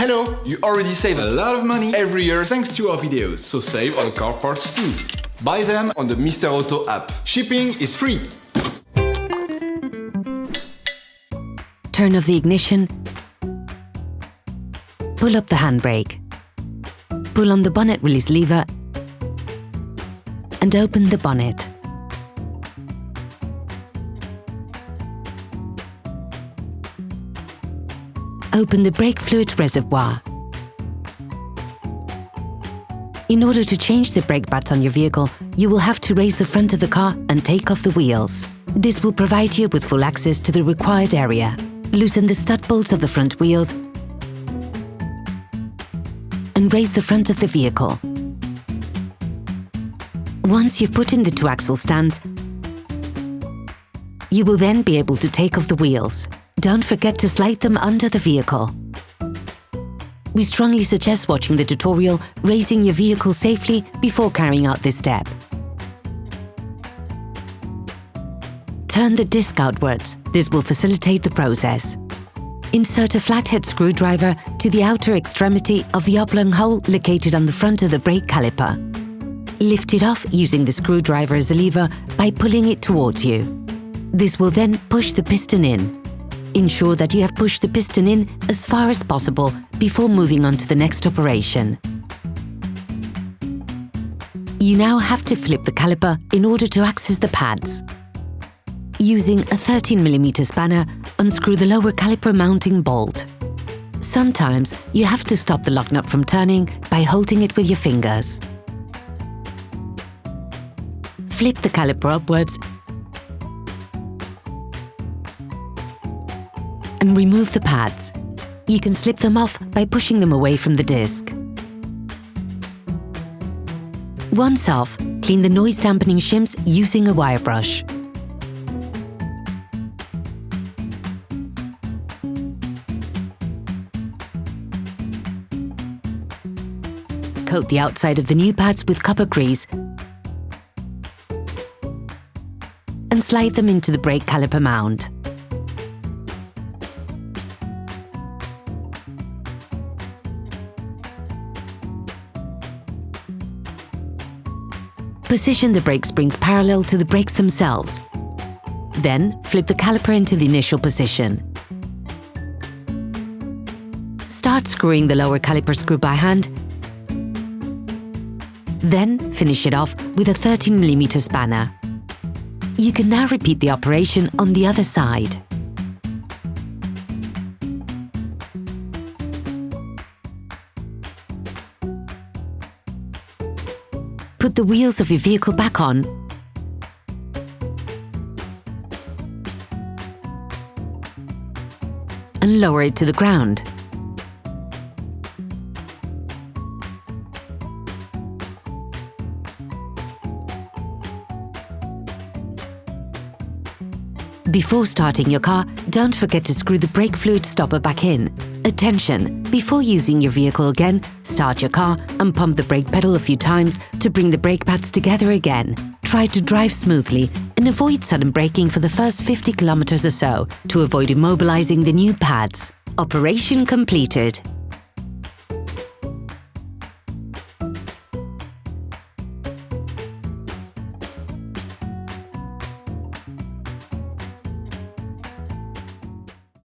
Hello! You already save a lot of money every year thanks to our videos, so save on car parts too. Buy them on the Mr. Auto app. Shipping is free. Turn off the ignition. Pull up the handbrake. Pull on the bonnet release lever and open the bonnet. Open the brake fluid reservoir. In order to change the brake pads on your vehicle, you will have to raise the front of the car and take off the wheels. This will provide you with full access to the required area. Loosen the stud bolts of the front wheels and raise the front of the vehicle. Once you've put in the two axle stands, you will then be able to take off the wheels. Don't forget to slide them under the vehicle. We strongly suggest watching the tutorial, raising your vehicle safely before carrying out this step. Turn the disc outwards. This will facilitate the process. Insert a flathead screwdriver to the outer extremity of the oblong hole located on the front of the brake caliper. Lift it off using the screwdriver as a lever by pulling it towards you. This will then push the piston in. Ensure that you have pushed the piston in as far as possible before moving on to the next operation. You now have to flip the caliper in order to access the pads. Using a 13mm spanner, unscrew the lower caliper mounting bolt. Sometimes you have to stop the lock nut from turning by holding it with your fingers. Flip the caliper upwards and remove the pads. You can slip them off by pushing them away from the disc. Once off, clean the noise dampening shims using a wire brush. Coat the outside of the new pads with copper grease and slide them into the brake caliper mount. Position the brake springs parallel to the brakes themselves. Then flip the caliper into the initial position. Start screwing the lower caliper screw by hand. Then finish it off with a 13mm spanner. You can now repeat the operation on the other side. Put the wheels of your vehicle back on and lower it to the ground. Before starting your car, don't forget to screw the brake fluid stopper back in. Attention! Before using your vehicle again, start your car and pump the brake pedal a few times to bring the brake pads together again. Try to drive smoothly and avoid sudden braking for the first 50 kilometers or so to avoid immobilizing the new pads. Operation completed.